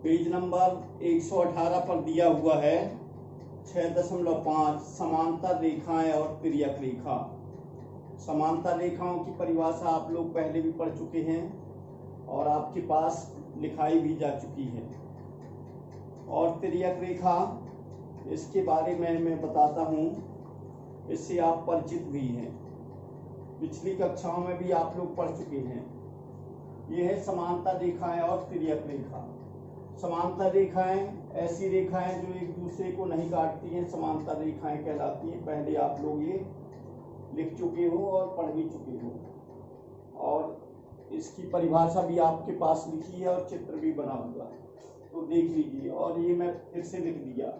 Page number 118 पर दिया हुआ है 6.5 समांतर रेखाएं और तिर्यक रेखा। समांतर रेखाओं की परिभाषा आप लोग पहले भी पढ़ चुके हैं और आपके पास लिखाई भी जा चुकी है। और तिर्यक रेखा, इसके बारे में मैं बताता हूँ, इससे आप परिचित भी हैं, पिछली कक्षाओं में भी आप लोग पढ़ चुके हैं। यह है समांतर रेखाएं और तिर्यक रेखा। समांतर रेखाएं ऐसी रेखाएं जो एक दूसरे को नहीं काटती हैं, समांतर रेखाएं कहलाती हैं। पहले आप लोग ये लिख चुके हो और पढ़ भी चुके हो, और इसकी परिभाषा भी आपके पास लिखी है और चित्र भी बना हुआ है, तो देख लीजिए। और ये मैं फिर से लिख दिया।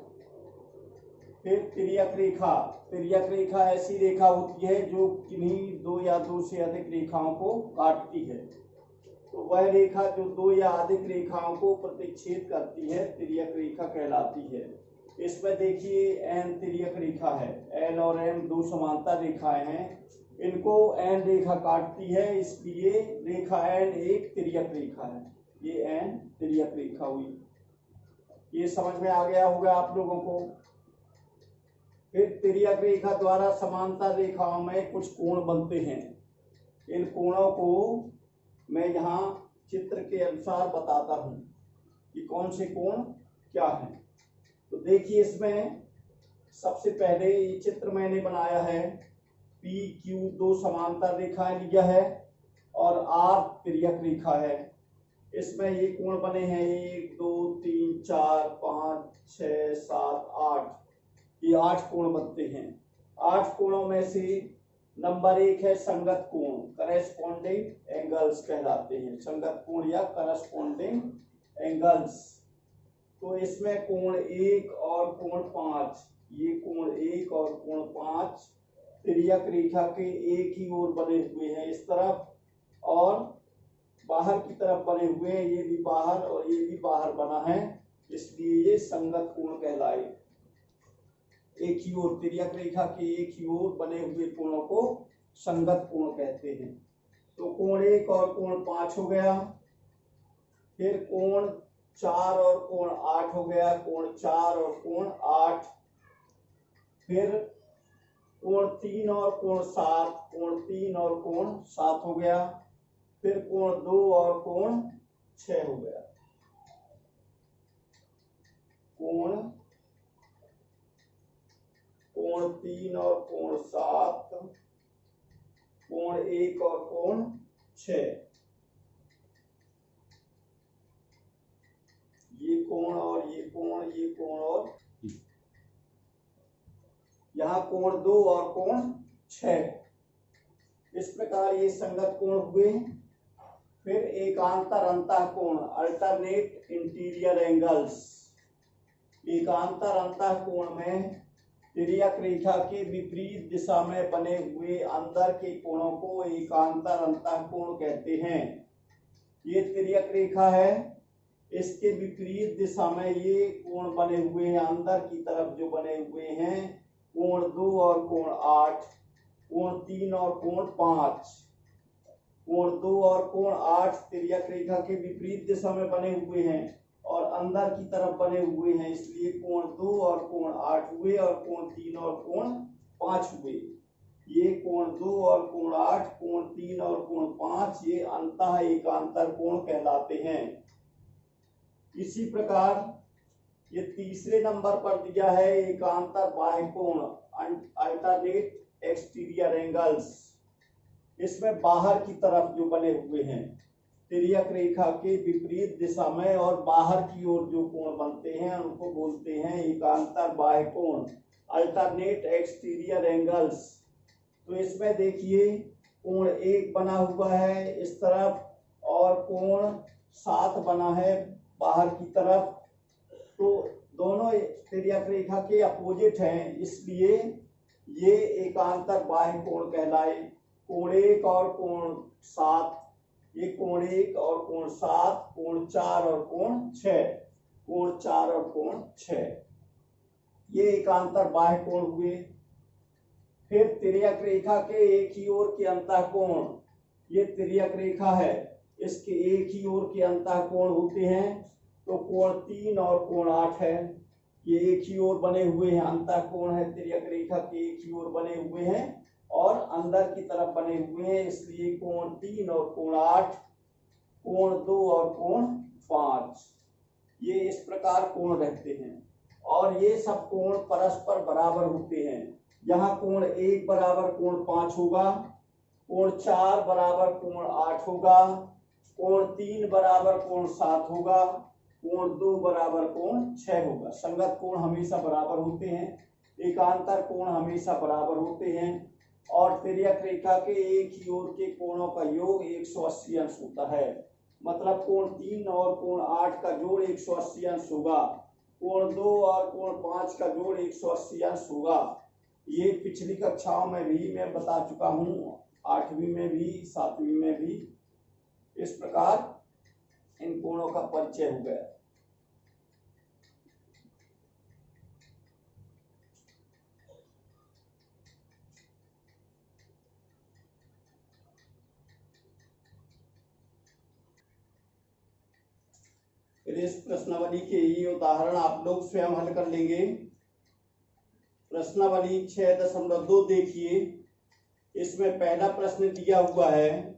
फिर तिर्यक रेखा। तिर्यक रेखा ऐसी रेखा होती है जो किन्हीं दो या दो से अधिक रेखाओं को काटती है। तो वह रेखा जो दो या अधिक रेखाओं को प्रतिच्छेद करती है तिर्यक रेखा कहलाती है। इसमें देखिए एन तिर्यक रेखा है। एल और एम दो समांतर रेखाएं हैं, इनको एन रेखा काटती है, इसलिए रेखा एन एक तिर्यक रेखा है। ये एन तिर्यक रेखा हुई। ये समझ में आ गया होगा आप लोगों को। फिर तिर्यक रेखा द्वारा समांतर रेखाओं में कुछ कोण बनते हैं। इन कोणों को मैं यहाँ चित्र के अनुसार बताता हूँ कि कौन से कोण क्या है। तो देखिए, इसमें सबसे पहले ये चित्र मैंने बनाया है। पी क्यू दो समांतर रेखाएं लिया है और आर तिर्यक रेखा है। इसमें ये कोण बने हैं 1 2 3 4 5 6 7 8। ये 8 कोण बनते हैं। 8 कोणों में से नंबर 1 है संगत कोण, करेस्पॉन्डिंग एंगल्स कहलाते हैं। संगत कोण या करेस्पॉन्डिंग एंगल्स। तो इसमें कोण 1 और कोण 5, ये कोण 1 और कोण 5 तिर्यक रेखा के एक ही ओर बने हुए हैं इस तरफ, और बाहर की तरफ बने हुए हैं। ये भी बाहर और ये भी बाहर बना है, इसलिए ये संगत कोण कहलाए। एक ही ओर तिर्यक रेखा के एक ही ओर बने हुए कोणों को संगत कोण कहते हैं। तो कोण 1 और कोण 5 हो गया। फिर कोण 4 और कोण 8 हो गया। कोण 4 और कोण 8। फिर कोण 3 और कोण 7, कोण 3 और कोण 7 हो गया। फिर कोण 2 और कोण 6 हो गया। कोण 3 और कोण 7, कोण 1 और कोण 6। ये कोण और ये कोण, ये कोण और यहाँ कोण 2 और कोण 6। इस प्रकार ये संगत कोण हुए। फिर एकांतर अंतः कोण, अल्टरनेट इंटीरियर एंगल्स। एकांतर अंतः कोण में तिर्यक रेखा के विपरीत दिशा में बने हुए अंदर के कोणों को एकांतर अंतः कोण कहते हैं। ये तिर्यक रेखा है, इसके विपरीत दिशा में ये कोण बने हुए हैं, अंदर की तरफ जो बने हुए हैं। कोण 2 और कोण 8, कोण 3 और कोण 5। कोण 2 और कोण 8 तिर्यक रेखा के विपरीत दिशा में बने हुए हैं और अंदर की तरफ बने हुए हैं, इसलिए कोण 2 और कोण 8 हुए, और कोण 3 और कोण 5 हुए। ये कोण 2 और कोण 8, कोण 3 और कोण 5, ये अंतः एकांतर कोण कहलाते हैं। इसी प्रकार ये तीसरे नंबर पर दिया है एकांतर बाह्य कोण, अल्टरनेट एक्सटीरियर एंगल्स। इसमें बाहर की तरफ जो बने हुए हैं तिर्यक रेखा के विपरीत दिशा में और बाहर की ओर जो कोण बनते हैं उनको बोलते हैं एकांतर बाह्य कोण, अल्टरनेट एक्सटीरियर एंगल्स। तो इसमें देखिए कोण 1 बना हुआ है इस तरफ और कोण 7 बना है बाहर की तरफ। तो दोनों तिर्यक रेखा के अपोजिट हैं, इसलिए ये एकांतर बाह्य कोण कहलाए। कोण 1 और कोण 7, ये कोण 1 और कोण 7, कोण 4 और कोण 6, कोण 4 और कोण 6, ये एकांतर बाह्य कोण हुए। फिर तिर्यक रेखा के एक ही ओर के अंतः कोण, ये तिर्यक रेखा है, इसके एक ही ओर के अंतः कोण होते हैं। तो कोण 3 और कोण 8 है, ये एक ही ओर बने हुए हैं, अंतः कोण है तिर्यक रेखा के एक ही ओर बने हुए हैं और अंदर की तरफ बने हुए हैं, इसलिए कोण 3 और कोण 8, कोण 2 और कोण 5, ये इस प्रकार कोण रहते हैं। और ये सब कोण परस्पर बराबर होते हैं। यहाँ कोण 1 बराबर कोण 5 होगा, कोण 4 बराबर कोण 8 होगा, कोण 3 बराबर कोण 7 होगा, कोण 2 बराबर कोण 6 होगा। संगत कोण हमेशा बराबर होते हैं, एकांतर कोण हमेशा बराबर होते हैं और तिर्यक रेखा के एक ही ओर के कोणों का योग 180 अंश होता है। मतलब कोण 3 और कोण 8 का जोड़ 180 अंश होगा, कोण 2 और कोण 5 का जोड़ 180 अंश होगा। ये पिछली कक्षाओं में भी मैं बता चुका हूँ, 8वीं में भी 7वीं में भी। इस प्रकार इन कोणों का परिचय हो गया। फिर इस प्रश्नावली के ये उदाहरण आप लोग स्वयं हल कर लेंगे। प्रश्नावली 6.2 देखिए, इसमें पहला प्रश्न दिया हुआ है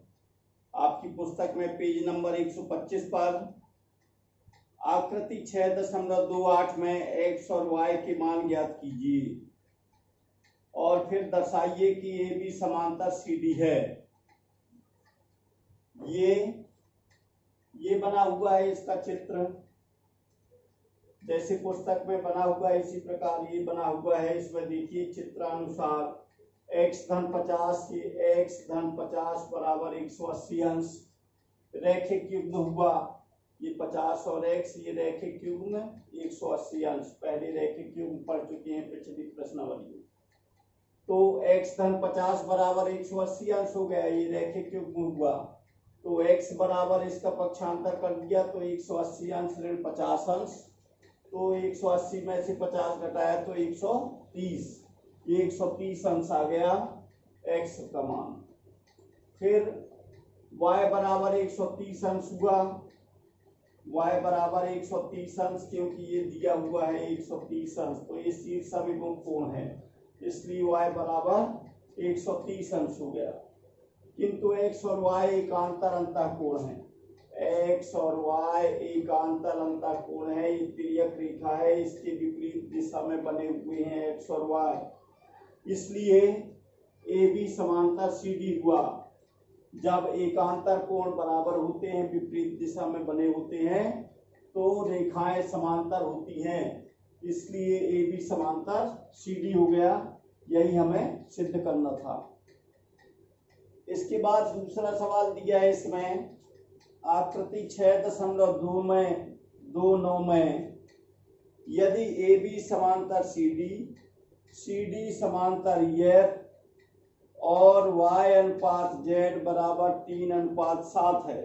आपकी पुस्तक में पेज नंबर 125 पर। आकृति 6.28 में x और y के मान ज्ञात कीजिए और फिर दर्शाइए कि ए बी समांतर सी डी है। ये बना हुआ है इसका चित्र, जैसे पुस्तक में बना हुआ है इसी प्रकार ये बना हुआ है। इसमें देखिए चित्रानुसार x धन 50 ये x धन 50 बराबर 180 अंश रैखिक युग्म हुआ। ये 50 और x ये रैखिक युग्म 180 अंश, पहले रैखिक युग्म पढ़ चुके हैं पिछली प्रश्नावली में। तो x धन 50 बराबर 180 अंश हो गया, ये रैखिक युग्म हुआ। तो x बराबर इसका पक्षांतर कर दिया तो 180 अंश ऋण 50 अंश, तो 180 में से 50 घटाया तो 130, ये 130 अंश आ गया x का मान। फिर y बराबर 130 अंश हुआ, y बराबर 130 अंश, क्योंकि ये दिया हुआ है 130 अंश, तो ये शीर्ष अभिमुख कोण है, इसलिए y बराबर 130 अंश हो गया। किंतु x और y एकांतर अंतःकोण है, x और y एकांतर अंतःकोण है। ये तिर्यक रेखा है, इसके विपरीत दिशा में बने हुए हैं x और y, इसलिए AB समांतर CD हुआ। जब एकांतर कोण बराबर होते हैं, विपरीत दिशा में बने होते हैं, तो रेखाएं समांतर होती हैं, इसलिए AB समांतर CD हो गया। यही हमें सिद्ध करना था। इसके बाद दूसरा सवाल दिया है इसमें आकृति 6.29 में, यदि AB समांतर CD, CD समांतर EF और y अनुपात z बराबर 3:7 है,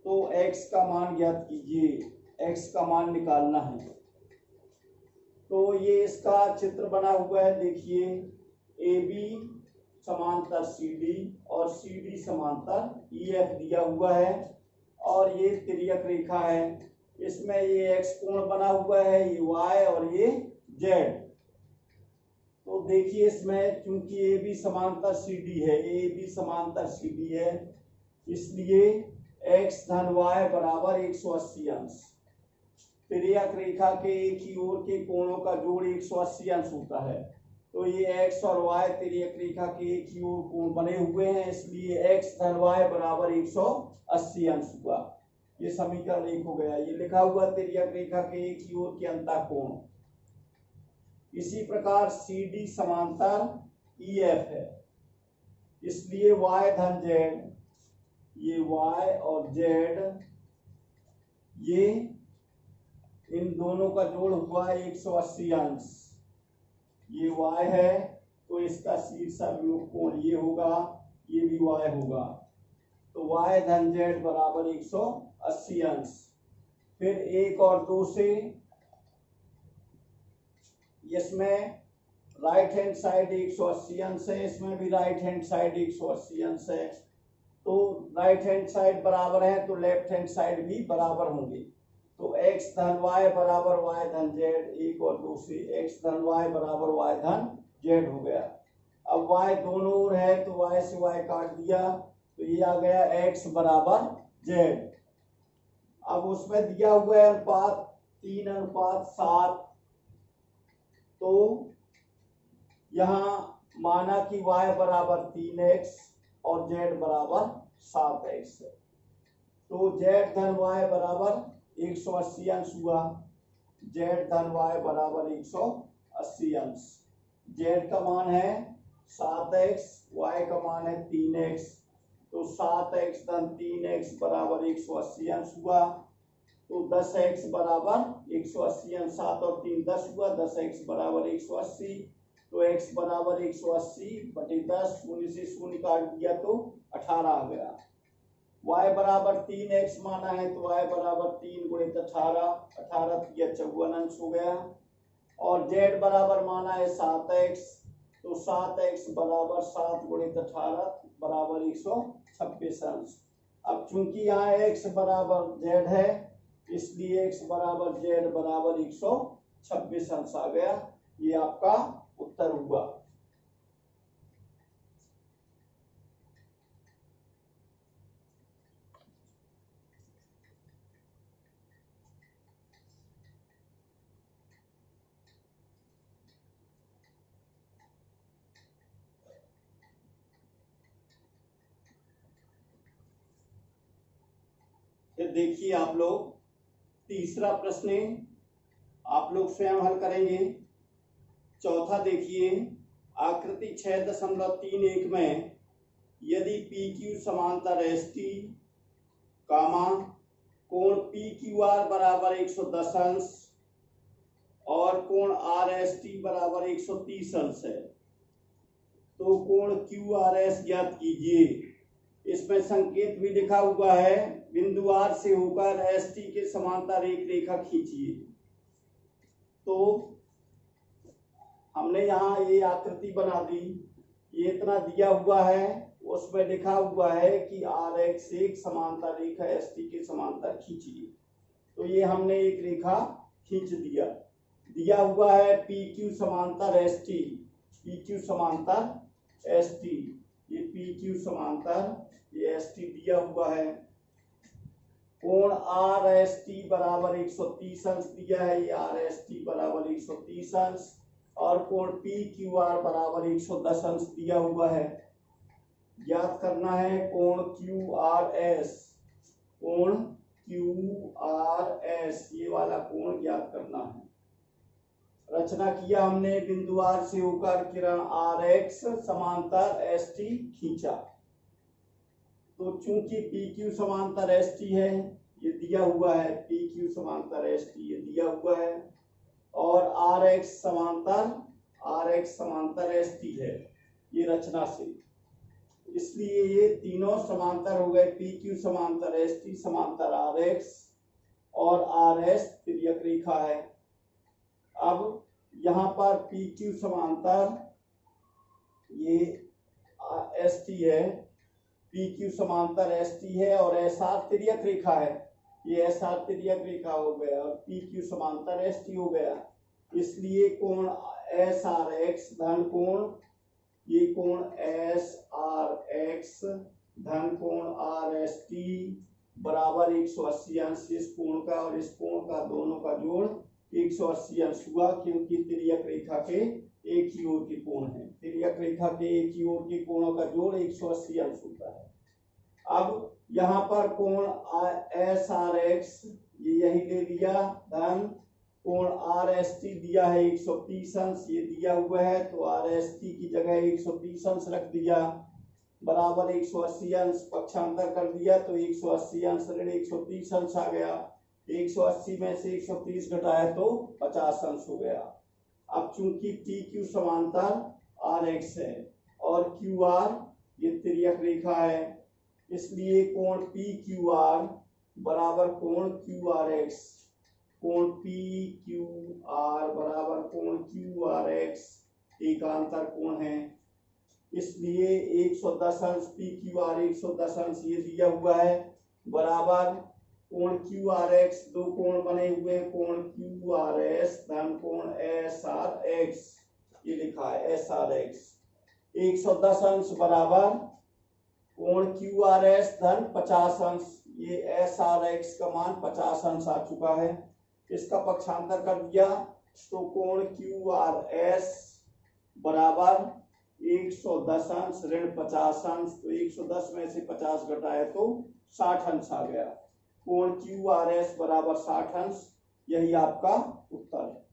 तो x का मान ज्ञात कीजिए, x का मान निकालना है। तो ये इसका चित्र बना हुआ है, देखिए AB समांतर CD और CD समांतर EF दिया हुआ है और ये तिर्यक रेखा है। इसमें ये x कोण बना हुआ है, ये y और ये z। तो देखिए इसमें चूंकि AB समांतर CD है, AB समांतर CD है, इसलिए x धन y बराबर 180 अंश। तिर्यक रेखा के एक ही ओर के कोणों का जोड़ 180 अंश होता है, तो ये x और y तिर्यक रेखा के एक ही ओर कोण बने हुए हैं, इसलिए x धन y बराबर 180 अंश हुआ। ये समीकरण 1 हो गया। ये लिखा हुआ तिर्यक रेखा के एक ही ओर के अंतःकोण। इसी प्रकार CD समांतर EF है, इसलिए y धन z, ये y और z, ये इन दोनों का जोड़ हुआ 180 अंश। ये y है तो इसका शीर्ष अभिमुख कोण ये होगा, ये भी y होगा, तो y धन z बराबर 180 अंश। फिर 1 और 2 से इसमें राइट हैंड साइड 180 अंश है, इसमें भी राइट हैंड साइड 180 अंश है, तो राइट हैंड साइड बराबर है तो लेफ्ट हैंड साइड भी बराबर होंगे। तो x धन y बराबर y धन z, एक और दो से x धन y बराबर y धन z हो गया। अब y दोनों ओर है तो y से y काट दिया तो ये आ गया x बराबर z। अब उसमें दिया हुआ है अनुपात 3:7, तो यहाँ माना कि y बराबर 3x और z बराबर 7x है, तो z धन y बराबर 180 अंश हुआ। z धन y बराबर 180 अंश। z का मान है 7x, y का मान है 3x, तो 7x धन 3x बराबर 180 अंश हुआ। तो 10x बराबर 180 अंश, 7 और 3 10 हुआ, 10x बराबर 180, तो x बराबर 180 बटे 10, शून्य से शून्य काट दिया तो 18 आ गया। y बराबर 3x माना है तो y बराबर 3 गुणित 18, 18 3 54 अंश हो गया। और z बराबर माना है 7x, तो 7x बराबर 7 गुणित 18 बराबर 126 अंश। अब चूंकि यहाँ x बराबर z है इसलिए x बराबर z बराबर 126 अंश आ गया। ये आपका उत्तर हुआ। फिर देखिए आप लोग तीसरा प्रश्न आप लोग स्वयं हल करेंगे। चौथा देखिए, आकृति 6.31 में यदि PQ समांतर ST कामा कोण PQR बराबर 110 अंश और कोण RST बराबर 130 अंश है, तो कोण QRS ज्ञात कीजिए। इसमें संकेत भी लिखा हुआ है, बिंदु R से होकर ST के समांतर एक रेखा खींचिए। तो हमने यहाँ ये आकृति बना दी, ये इतना दिया हुआ है, उसमें लिखा हुआ है कि RX से एक समांतर रेखा ST के समांतर खींचिए। तो ये हमने एक रेखा खींच दिया। दिया हुआ है PQ समांतर ST, PQ समांतर ST, ये PQ समांतर ये ST दिया हुआ है। कोण RST बराबर 130 अंश दिया है, ये RST बराबर 130 अंश, और कोण PQR बराबर 110 अंश दिया हुआ है। ज्ञात करना है कोण QRS, कोण QRS, ये वाला कोण ज्ञात करना है। रचना किया हमने, बिंदु R से होकर किरण RX समांतर ST खींचा। तो चूंकि PQ समांतर ST है, ये दिया हुआ है, PQ समांतर ST ये दिया हुआ है, और RX समांतर ST है, ये रचना से, इसलिए ये तीनों समांतर हो गए। PQ समांतर ST समांतर RX और RS तिर्यक रेखा है। अब यहाँ पर PQ समांतर ये ST है, PQ समांतर ST है, और SR तिर्यक रेखा है, ये SR तिर्यक रेखा हो गया और PQ समांतर ST हो गया। इसलिए कोण SRX धन कोण, ये कोण SRX धन कोण RST बराबर 180 अंश। इस कोण का और इस कोण का दोनों का जोड़ 180 अंश हुआ, क्योंकि तिर्यक रेखा के एक ही ओर के कोण है। तिर्यक रेखा के एक ही ओर के कोणों का जोड़ 180 अंश होता है। अब यहाँ पर कोण SRX ये यही ले लिया, धन कोण RST दिया है 130 अंश, ये दिया हुआ है, तो RST की जगह 130 अंश रख दिया, बराबर 180 अंश, पक्षांतर कर दिया तो 180 अंश ऋण 130 अंश आ गया। 180 में से 130 घटाया तो 50 अंश हो गया। अब चूंकि PQ समांतर RX है और QR ये तिर्यक रेखा है, इसलिए कोण PQR बराबर कोण QRX, कोण PQR बराबर कोण QRX एकांतर कोण है, इसलिए 110 अंश PQR 110 अंश ये दिया हुआ है, बराबर कोण क्यू आर एक्स, दो कोण बने हुए कोण क्यू आर एस धन कोण एस आर एक्स, ये लिखा है एस आर एक्स। 110 अंश बराबर कोण क्यू आर एस धन 50 अंश, ये एस आर एक्स का मान 50 अंश आ चुका है। इसका पक्षांतर कर दिया तो कोण क्यू आर एस बराबर 110 अंश ऋण 50 अंश, तो 110 में से 50 घटाए तो 60 अंश आ गया। कोण क्यू आर एस बराबर 60 अंश, यही आपका उत्तर है।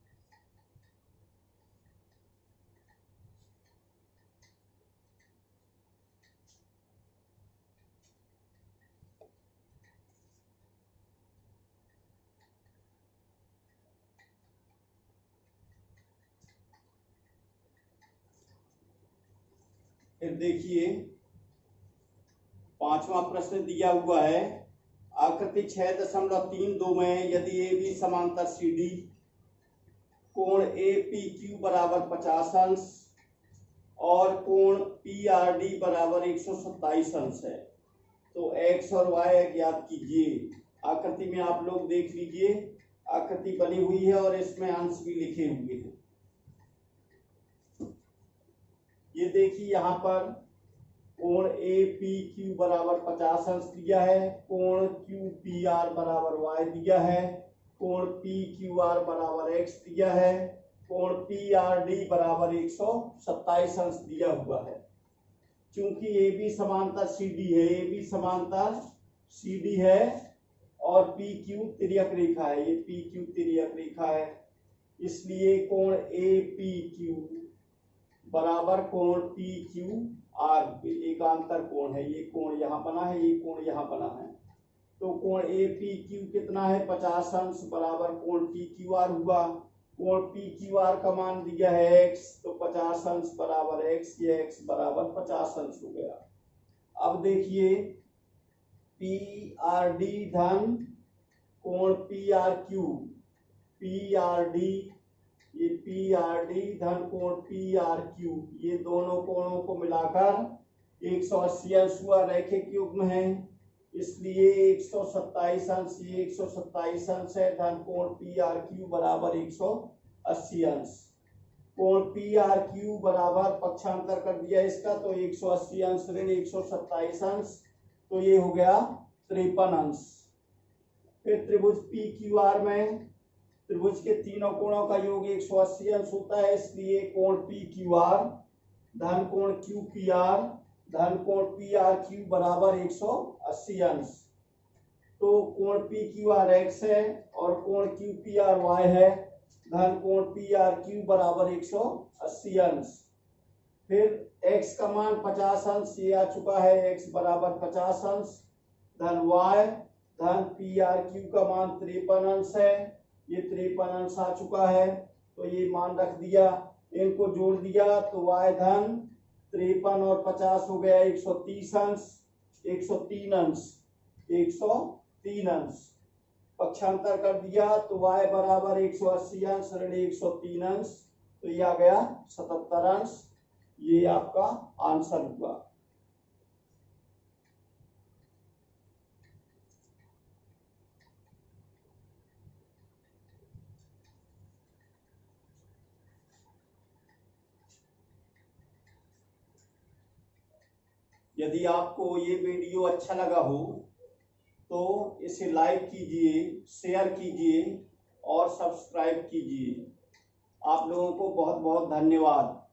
फिर देखिए 5वां प्रश्न दिया हुआ है, आकृति 6.32 में यदि ए बी समांतर सी डी, कोण ए पी क्यू बराबर 50 अंश और कोण पी आर डी बराबर 127 अंश है, तो एक्स और वाई ज्ञात कीजिए। आकृति में आप लोग देख लीजिए, आकृति बनी हुई है और इसमें अंश भी लिखे हुए हैं। ये देखिए यहाँ पर कोण ए पी क्यू बराबर 50 अंश दिया है, कोण क्यू पी आर बराबर वाई दिया है, कोण पी क्यू आर बराबर एक्स दिया है, कोण पी आर डी बराबर 127 अंश दिया हुआ है। क्योंकि ए बी समांतर सी डी है, ए बी समांतर सी डी है और पी क्यू तिर्यक रेखा है, ये पी क्यू तिर्यक रेखा है, इसलिए कोण ए पी क्यू बराबर कोण पी क्यू आर, एकांतर कोण है, ये कोण यहाँ बना है, ये कोण यहाँ बना है। तो कोण ए पी क्यू कितना है 50 अंश बराबर कोण पी क्यू आर हुआ। कोण पी क्यू आर का मान दिया है एक्स, तो 50 अंश बराबर एक्स, ये एक्स बराबर 50 अंश हो गया। अब देखिए पी आर डी धन कोण P R Q, P R D, ये पी आर डी धन कोण पी आर क्यू, ये दोनों कोणों को मिलाकर 180 अंश हुआ, रैखिक युग्म है, इसलिए 127 अंश, ये 127 अंश है धन कोण पी आर क्यू बराबर 180 अंश। कोण पी आर क्यू बराबर पक्षांतर कर दिया इसका, तो 180 अंश ऋण 127 अंश, तो ये हो गया 53 अंश। फिर त्रिभुज पी क्यू आर में त्रिभुज के तीनों कोणों का योग 180 अंश होता है, इसलिए कोण पी क्यू आर धन कोण क्यू पी आर धन कोण पी आर क्यू बराबर 180 अंश। तो कोण पी क्यू आर एक्स है और कोण क्यू पी आर वाई है, धन कोण पी आर क्यू बराबर 180 अंश। फिर x का मान 50 अंश, ये आ चुका है, x बराबर 50 अंश धन y धन पी आर क्यू का मान 53 अंश है, ये 53 अंश आ चुका है, तो ये मान रख दिया, इनको जोड़ दिया तो y धन 53 और 50 हो गया 130 अंश, 103 अंश, 103 अंश। पक्षांतर कर दिया तो y बराबर 180 अंश ऋण 103 अंश, तो ये आ गया 77 अंश, ये आपका आंसर हुआ। यदि आपको ये वीडियो अच्छा लगा हो तो इसे लाइक कीजिए, शेयर कीजिए और सब्सक्राइब कीजिए। आप लोगों को बहुत बहुत धन्यवाद।